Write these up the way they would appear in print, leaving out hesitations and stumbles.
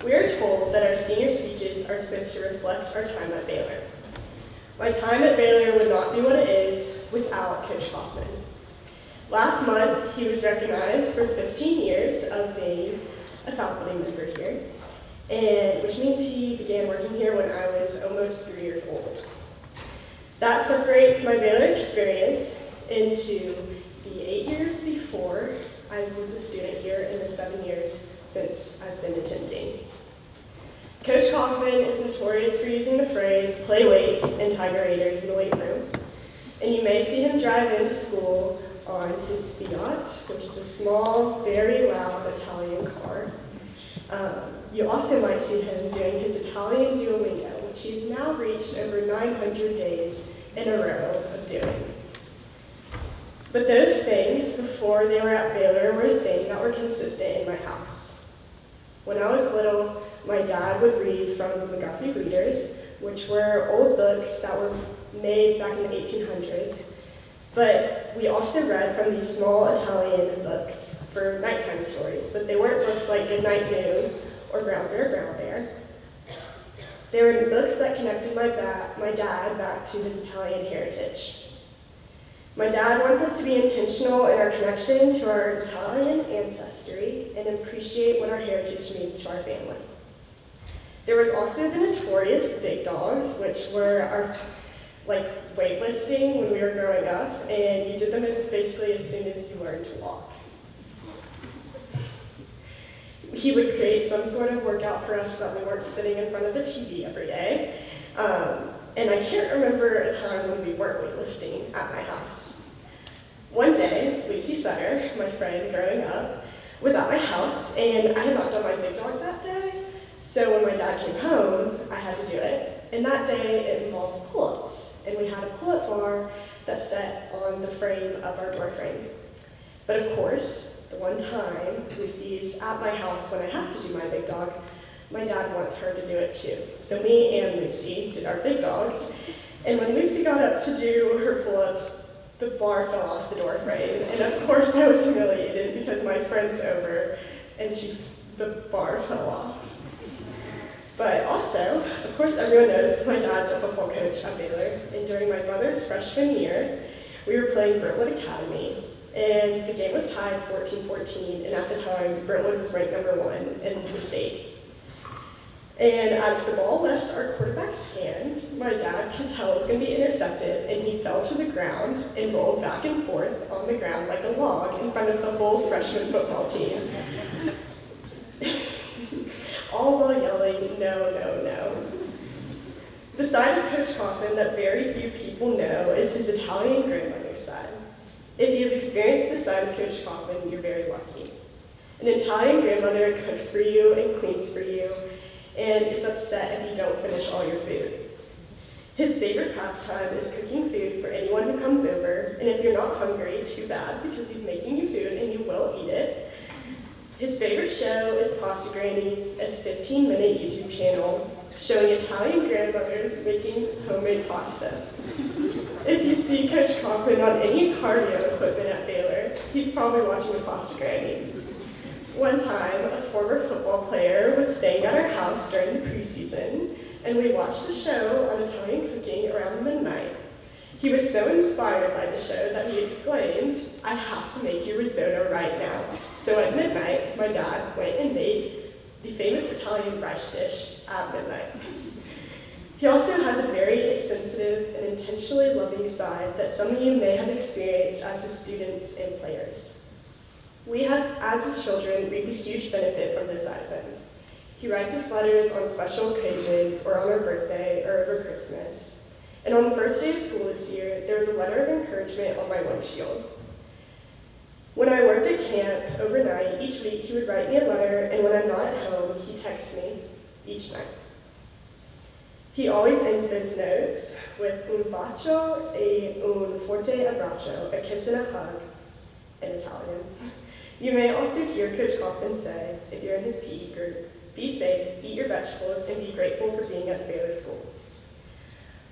We are told that our senior speeches are supposed to reflect our time at Baylor. My time at Baylor would not be what it is without Coach Kaufman. Last month, he was recognized for 15 years of being a faculty member here, and which means he began working here when I was almost 3 years old. That separates my Baylor experience into the 8 years before I was a student here and the 7 years since I've been attending. Coach Kaufman is notorious for using the phrase play weights and Tiger Raiders in the weight room, and you may see him drive into school on his Fiat, which is a small, very loud Italian car. You also might see him doing his Italian Duolingo, which he's now reached over 900 days in a row of doing. But those things, before they were at Baylor, were a thing that were consistent in my house. When I was little, my dad would read from the McGuffey Readers, which were old books that were made back in the 1800s. But we also read from these small Italian books for nighttime stories, but they weren't books like Goodnight Moon or Brown Bear, Brown Bear. They were books that connected my dad back to his Italian heritage. My dad wants us to be intentional in our connection to our Italian ancestry and appreciate what our heritage means to our family. There was also the notorious big dogs, which were our weightlifting when we were growing up, and you did them basically as soon as you learned to walk. He would create some sort of workout for us that we weren't sitting in front of the TV every day. And I can't remember a time when we weren't weightlifting at my house. One day, Lucy Sutter, my friend growing up, was at my house, and I had not done my big dog that day. So when my dad came home, I had to do it. And that day, it involved pull-ups. And we had a pull-up bar that sat on the frame of our door frame. But of course, the one time Lucy's at my house when I have to do my big dog, my dad wants her to do it too. So me and Lucy did our big dogs. And when Lucy got up to do her pull-ups, the bar fell off the door frame. And of course I was humiliated because my friend's over and the bar fell off. But also, of course, everyone knows my dad's a football coach at Baylor, and during my brother's freshman year, we were playing Brentwood Academy, and the game was tied 14-14, and at the time, Brentwood was ranked #1 in the state. And as the ball left our quarterback's hands, my dad could tell it was going to be intercepted, and he fell to the ground and rolled back and forth on the ground like a log in front of the whole freshman football team. All while yelling, "No, no, no." The side of Coach Kaufman that very few people know is his Italian grandmother's side. If you've experienced the side of Coach Kaufman, you're very lucky. An Italian grandmother cooks for you and cleans for you, and is upset if you don't finish all your food. His favorite pastime is cooking food for anyone who comes over, and if you're not hungry, too bad, because he's making you food and you will eat it. His favorite show is Pasta Grannies, a 15-minute YouTube channel showing Italian grandmothers making homemade pasta. If you see Coach Kaufman on any cardio equipment at Baylor, he's probably watching a Pasta Granny. One time, a former football player was staying at our house during the preseason, and we watched a show on Italian cooking around midnight. He was so inspired by the show that he exclaimed, "I have to make you risotto right now." So at midnight, my dad went and made the famous Italian rice dish at midnight. He also has a very sensitive and intentionally loving side that some of you may have experienced as his students and players. We, as his children, reap a huge benefit from this side of him. He writes us letters on special occasions or on our birthday or over Christmas. And on the first day of school this year, there was a letter of encouragement on my windshield. When I worked at camp overnight, each week he would write me a letter, and when I'm not at home, he texts me each night. He always ends those notes with un bacio e un forte abbraccio, a kiss and a hug, in Italian. You may also hear Coach Kaufman say, if you're in his PE group, be safe, eat your vegetables, and be grateful for being at the Baylor School.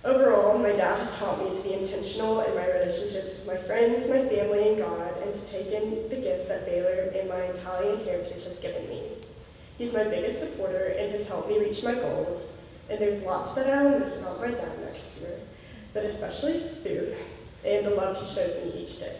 Overall, my dad has taught me to be intentional in my relationships with my friends, my family, and God, and to take in the gifts that Baylor and my Italian heritage has given me. He's my biggest supporter and has helped me reach my goals, and there's lots that I will miss about my dad next year, but especially his food and the love he shows me each day.